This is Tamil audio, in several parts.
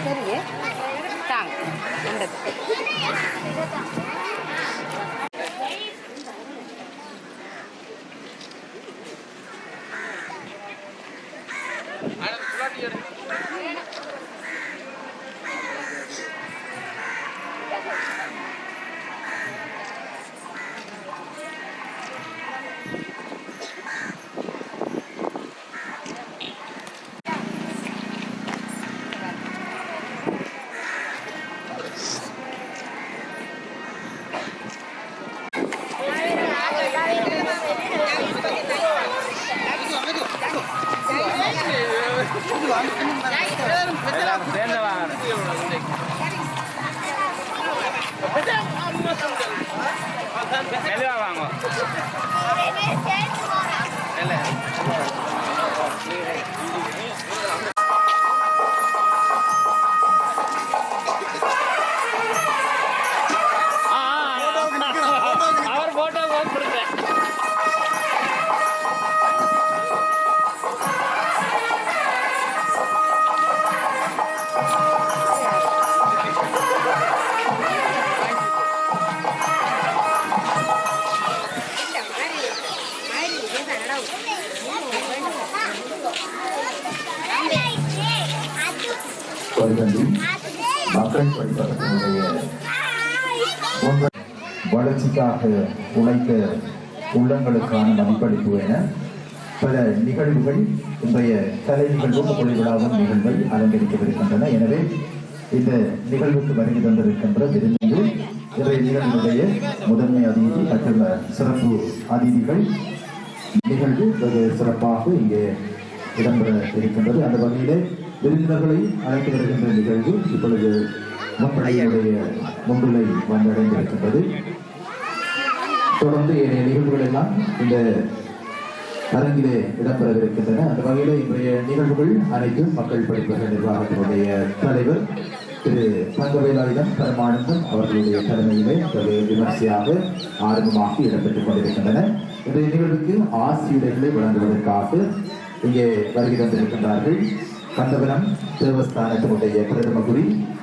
சரிங்க தாங்க மெதுவா வாங்க அவர் போட்டோ கொடுத்துருக்கேன். மக்கள் படிப்பதற்குடைய வளர்ச்சிக்காக உழைத்த உள்ளங்களுக்கான மதிப்பளிப்பு என பல நிகழ்வுகள் இன்றைய கலை நிகழ்வு பொழிவிழாவும் நிகழ்வை அலங்கரிக்கவிருக்கின்றன. எனவே இந்த நிகழ்வுக்கு வருகை தந்திருக்கின்ற விருந்தினர் இன்றைய நிகழ்வுடைய முதன்மை அதிதி மற்றும் சிறப்பு அதிதிகள் நிகழ்வு வெகு சிறப்பாக இங்கே இடம்பெற இருக்கின்றது. அந்த வகையிலே விருந்தினர்களை அழைத்து வருகின்ற நிகழ்வு இப்பொழுது முன்படையுடைய முன்னிலை வந்தடைந்திருக்கின்றது. தொடர்ந்து ஏனைய நிகழ்வுகள் எல்லாம் இந்த அரங்கிலே இடம்பெறவிருக்கின்றன. அந்த வகையிலே இன்றைய நிகழ்வுகள் அனைத்தும் மக்கள் படிப்பக நிர்வாகத்தினுடைய தலைவர் திரு தங்கவேலாயுதம் பரமானந்தம் அவர்களுடைய தலைமையிலே விமர்சையாக ஆரம்பமாக இடம்பெற்றுக் கொண்டிருக்கின்றன. இன்றைய நிகழ்வுக்கு ஆசியுடைகளை வழங்குவதற்காக இங்கே வருகை தந்திருக்கின்றார்கள். கந்தவனம் தேவஸ்தானத்தினுடைய பிரதம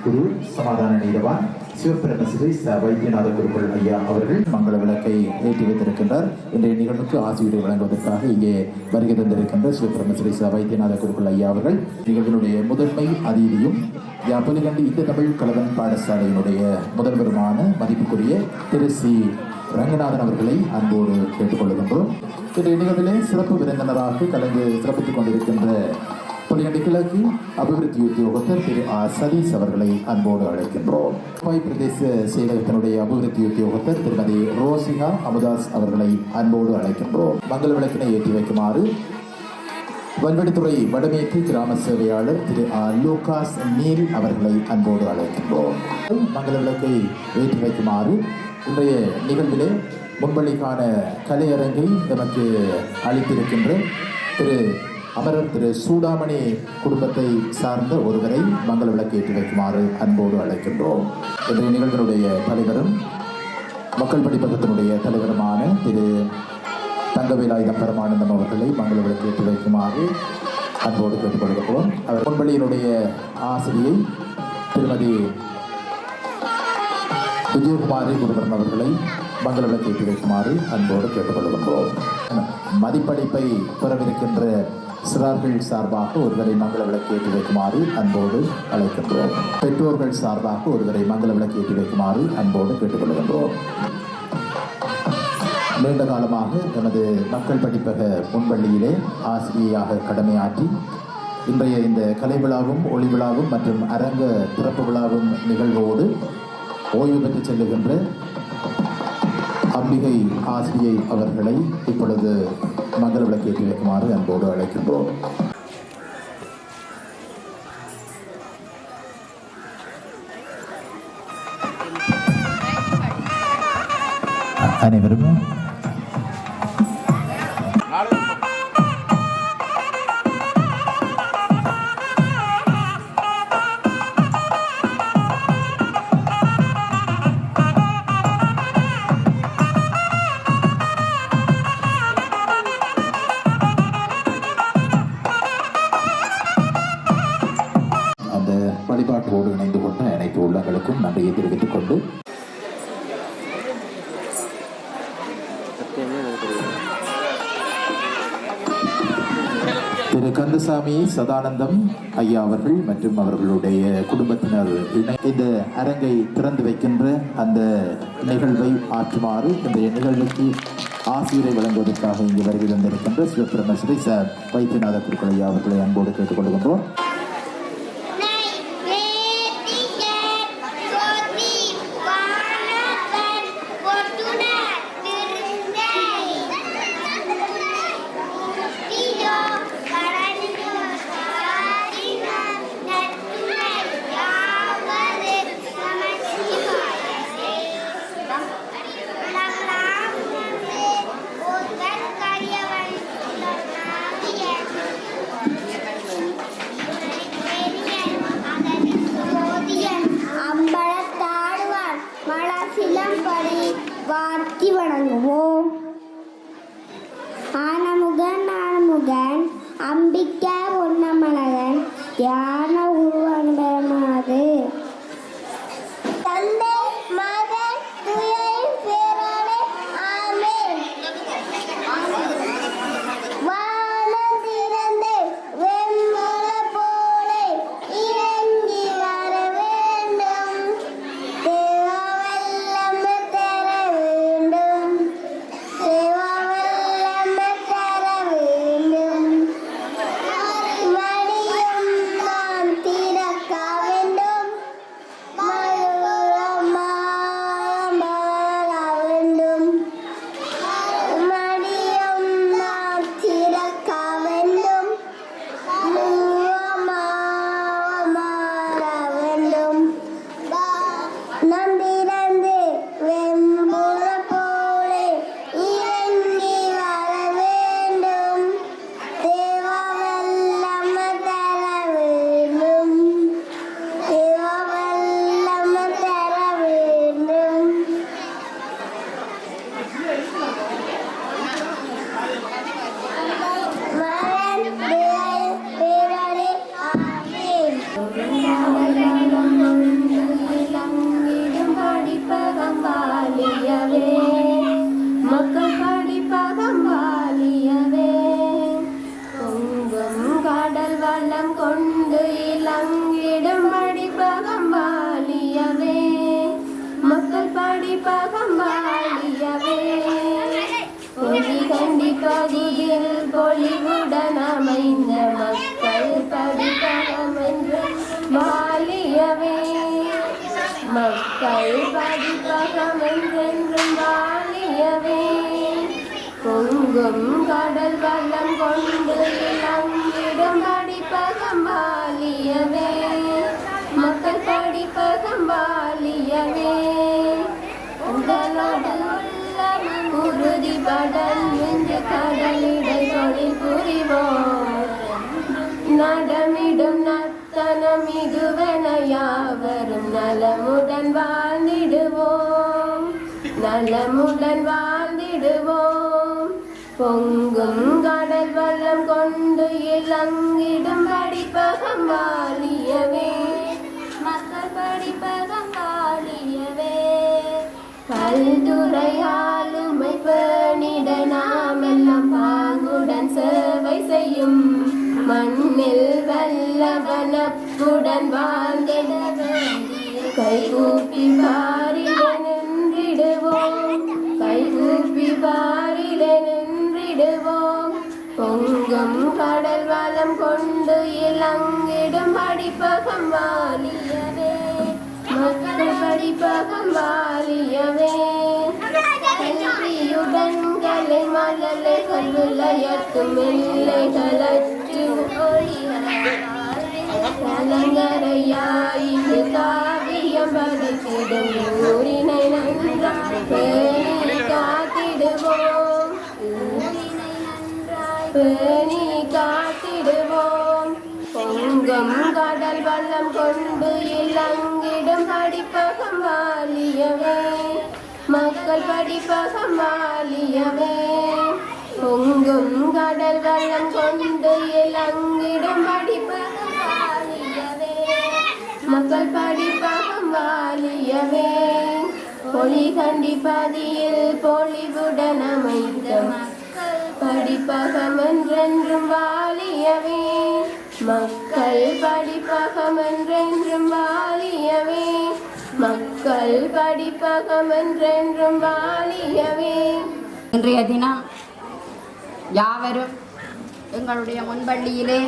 குரு சமாதான நீதவான் சிவபிரமசிவை வைத்தியநாத குருக்கள் ஐயா அவர்கள் மங்கள விளக்கை ஏற்றி வைத்திருக்கின்றார். இன்றைய நிகழ்வுக்கு ஆசியுரை வழங்குவதற்காக இங்கே வருகை தந்திருக்கின்ற சிவபிரமசிவை வைத்தியநாத குருக்கள் ஐயா அவர்கள் நிகழ்வினுடைய முதன்மை அதிதியும் யாப்பலிகண்டி இந்து தமிழ் கலவன் பாடசாலையினுடைய முதல்வருமான மதிப்புக்குரிய திரு சி ரங்கநாதன் அவர்களை அன்போடு கேட்டுக்கொள்கின்றோம். இன்றைய நிகழ்விலே சிறப்பு விருந்தினராக கலந்து சிறப்பித்துக் கொண்டிருக்கின்ற புலிகண்டி கிழக்கு அபிவிருத்தி உத்தியோகத்தர் திரு ஆர் சதீஷ் அவர்களை அன்போடு அழைக்கின்றோம். பிரதேச செயலகத்தினுடைய அபிவிருத்தி உத்தியோகத்தர் திருமதி ரோசிகா அமுதாஸ் அவர்களை அன்போடு அழைக்கின்றோம். மங்கள விளக்கினை ஏற்றி வைக்குமாறு வல்வெடுத்துறை வடமேற்கு கிராம சேவையாளர் திரு லூகாஸ் நீல் அவர்களை அன்போடு அழைக்கின்றோம். மங்கள விளக்கை ஏற்றி வைக்குமாறு இன்றைய நிகழ்விலே முன்பள்ளிக்கான கலையரங்கை நமக்கு அளித்திருக்கின்ற திரு அமரர் திரு சூடாமணி குடும்பத்தை சார்ந்த ஒருவரை மங்கள விளக்கு ஏற்றி வைக்குமாறு அன்போடு அழைக்கின்றோம். இன்றைய நிகழ்வினுடைய தலைவரும் மக்கள் படிப்பகத்தினுடைய தலைவருமான திரு தங்கவேலாயுதம் பரமானந்தம் அவர்களை மங்கள விளக்கு ஏற்றி வைக்குமாறு அன்போடு கேட்டுக்கொள்கிறோம். அவர் முன்பள்ளியினுடைய ஆசிரியை திருமதி விஜயகுமாரி குருபரன் அவர்களை மங்கள விளக்கு ஏற்றி வைக்குமாறு அன்போடு கேட்டுக்கொள்கின்றோம். மதிப்பளிப்பை பெறவிருக்கின்ற சிறார்கள் சார்பாக ஒருவரை மங்கள விளக்கு ஏற்றி வைக்குமாறு அன்போடு அழைக்கின்றோம். பெற்றோர்கள் சார்பாக ஒருவரை மங்கள விளக்கு ஏற்றி வைக்குமாறு அன்போடு கேட்டுக்கொள்கின்றோம். நீண்ட காலமாக எமது மக்கள் படிப்பக முன்பள்ளியிலே ஆசிரியையாக கடமையாற்றி இன்றைய இந்த கலை விழாவும் ஒளி விழாவும் மற்றும் அரங்க திறப்பு விழாவும் நிகழ்வோடு ஓய்வு பெற்று செல்லுகின்ற அம்பிகை ஆசிரியை அவர்களை இப்பொழுது மங்கள விளக்கேற்றி வைக்குமாறு அன்போடு அழைக்கின்றோம். அனைவரும் அந்த வழிபாட்டோடு இணைந்து கொண்ட அனைத்து உள்ளங்களுக்கும் நன்றியை தெரிவித்துக் கொண்டு திரு கந்தசாமி சதானந்தம் ஐயா அவர்கள் மற்றும் அவர்களுடைய குடும்பத்தினர் இந்த அரங்கை திறந்து வைக்கின்ற அந்த நிகழ்வை ஆற்றுமாறு இந்த நிகழ்வுக்கு ஆசிரியரை வழங்குவதற்காக இங்கு வருகை தந்திருக்கின்ற சிவபிரமஸ்ரீ வைத்தியநாத குருக்கள் ஐயா அவர்களை அன்போடு கேட்டுக்கொள்கின்றோம். வார்த்தி வணங்குவோம். ஆனமுகன் ஆனமுகன் அம்பிகா ஒன்னமலகன் தியான உருவன்பமாது தந்தை மகன் துயரின் பேராலே ஆமென். வானம் திறந்து வெண்முளை போல இறங்கி வர வேண்டும். பொலிவுடன் அமைந்த மக்கள் படிப்பகம் என்று வாழியவே. மக்கள் படிப்பகம் என்றென்றும் வாழியவே. பொங்கும் கடல் வள்ளம் கொண்டு இளங்கிடும் படிப்பகம் வாழியவே. மக்கள் படிப்பகம் வாழியவே. உடலோடு உறுதிபடல் என்று கடலிடை தொழில் புரிவோம். நடமிடும் நர்த்தனம் இதுவென யாவரும் நலமுடன் வாழ்ந்திடுவோம். நலமுடன் வாழ்ந்திடுவோம். பொங்கும் கடல் வள்ளம் கொண்டு இளங்கிடும் படிப்பகம் வாழியவே. மக்கள் படிப்பகம் வாழியவே. பல்துறையாளுமை பேணிட நாமெல்லாம் பாங்குடன் சேவை செய்யும். மண்ணில் வல்லவனப்புடன் வாழ்ந்திட கைகூப்பி பாரிட நின்றிடுவோம். கைகூப்பி பாரி இலங்கிடும் படிப்பகம் வாலியவே மக்கள் படிப்பகம் வாலியவே கல்வியுடன் கலை மலலை கல்விளையட்டும் எல்லைகளற்று கலங்கரையாயிரு காவியம் பதித்திடும் ஊரினை நன்றாய் பேணி காத்திடுவோம் பேணி காத்திடுவோம் பொங்கும் கடல் வள்ளம் கொண்டு இலங்கிடும் படிப்பகம் வாலியவே மக்கள் படிப்பகம் வாலியவே பொங்கும் கடல் வள்ளம் கொண்டு இலங்கிடும் படிப்பகம் வாலியவே மக்கள் படிப்பகம் வாலியவே பொலி கண்டிப்பதியில் பொலிவுடன் அமைந்த மக்கள் படிப்பகம் என்றென்றும் வாலியவே மக்கள் படிப்பகம் என்றென்றும் வாலியவே மக்கள் படிப்பகம் என்றென்றும் வாலியவே. இன்றைய தினம் யாவரும் எங்களுடைய முன்பள்ளியிலே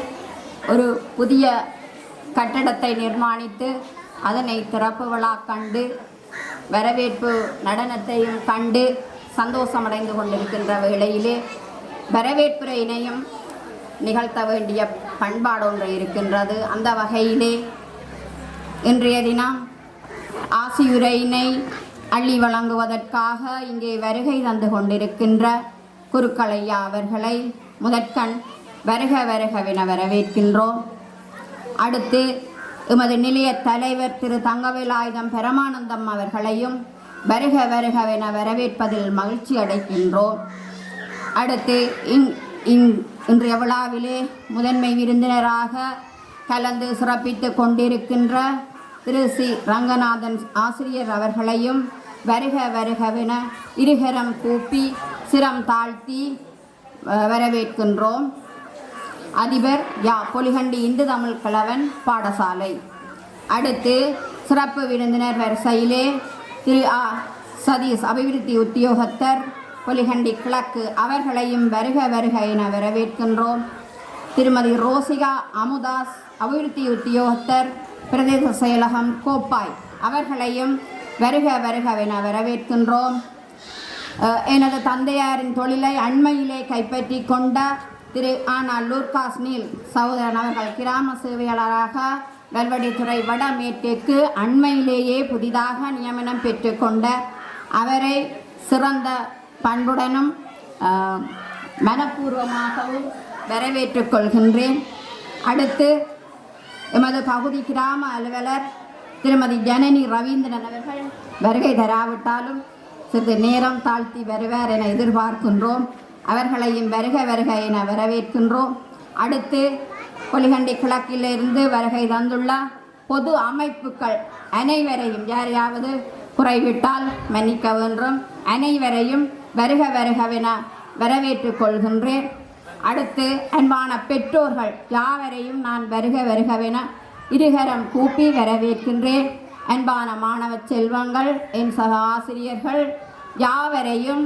ஒரு புதிய கட்டடத்தை நிர்மாணித்து அதனை திறப்பு விழா கண்டு வரவேற்பு நடனத்தையும் கண்டு சந்தோஷமடைந்து கொண்டிருக்கின்ற வேளையிலே வரவேற்புரையினையும் நிகழ்த்த வேண்டிய பண்பாடு ஒன்று இருக்கின்றது. அந்த வகையிலே இன்றைய தினம் ஆசியுரையினை அள்ளி வழங்குவதற்காக இங்கே வருகை தந்து கொண்டிருக்கின்ற குருக்களையா அவர்களை முதற்கண் வருக வருகவென வரவேற்கின்றோம். அடுத்து எமது நிலைய தலைவர் திரு தங்கவேலாயுதம் பரமானந்தம் அவர்களையும் வருக வருகவென வரவேற்பதில் மகிழ்ச்சி அடைகின்றோம். அடுத்து இன்றைய விழாவிலே முதன்மை விருந்தினராக கலந்து சிறப்பித்து கொண்டிருக்கின்ற திரு சி ரங்கநாதன் ஆசிரியர் அவர்களையும் வருக வருகவென இருகரம் கூப்பி சிரம் தாழ்த்தி வரவேற்கின்றோம். அதிபர் பொலிகண்டி இந்து தமிழ் கலவன் பாடசாலை. அடுத்து சிறப்பு விருந்தினர் வரிசையிலே திரு சதீஷ் அபிவிருத்தி உத்தியோகத்தர் பொலிகண்டி கிழக்கு அவர்களையும் வருக வருக என வரவேற்கின்றோம். திருமதி ரோசிகா அமுதாஸ் அபிவிருத்தி உத்தியோகத்தர் பிரதேச செயலகம் கோப்பாய் அவர்களையும் வருக வருகவென வரவேற்கின்றோம். எனது தந்தையாரின் தொழிலை அண்மையிலே கைப்பற்றி கொண்ட திரு லூர்காஸ் நீல் சகோதரன் அவர்கள் கிராம சேவையாளராக வெல்வடித்துறை வடமேற்குக்கு அண்மையிலேயே புதிதாக நியமனம் பெற்றுக்கொண்ட அவரை சிறந்த பண்புடனும் மனப்பூர்வமாகவும் வரவேற்றுக் கொள்கின்றேன். அடுத்து எமது பகுதி கிராம அலுவலர் திருமதி ஜனனி ரவீந்திரன் அவர்கள் வருகை தராவிட்டாலும் சிறிது நேரம் தாழ்த்தி வருவார் என எதிர்பார்க்கின்றோம். அவர்களையும் வருக வருக என வரவேற்கின்றோம். அடுத்து பொலிகண்டி கிழக்கிலிருந்து வருகை தந்துள்ள பொது அமைப்புகள் அனைவரையும் யாரையாவது குறைவிட்டால் மன்னிக்க வேண்டும். அனைவரையும் வருக வருகவென வரவேற்றுக் கொள்கின்றேன். அடுத்து அன்பான பெற்றோர்கள் யாவரையும் நான் வருக வருகவென இருகரம் கூப்பி வரவேற்கின்றேன். அன்பான மாணவ செல்வங்கள், என் சக ஆசிரியர்கள் யாவரையும்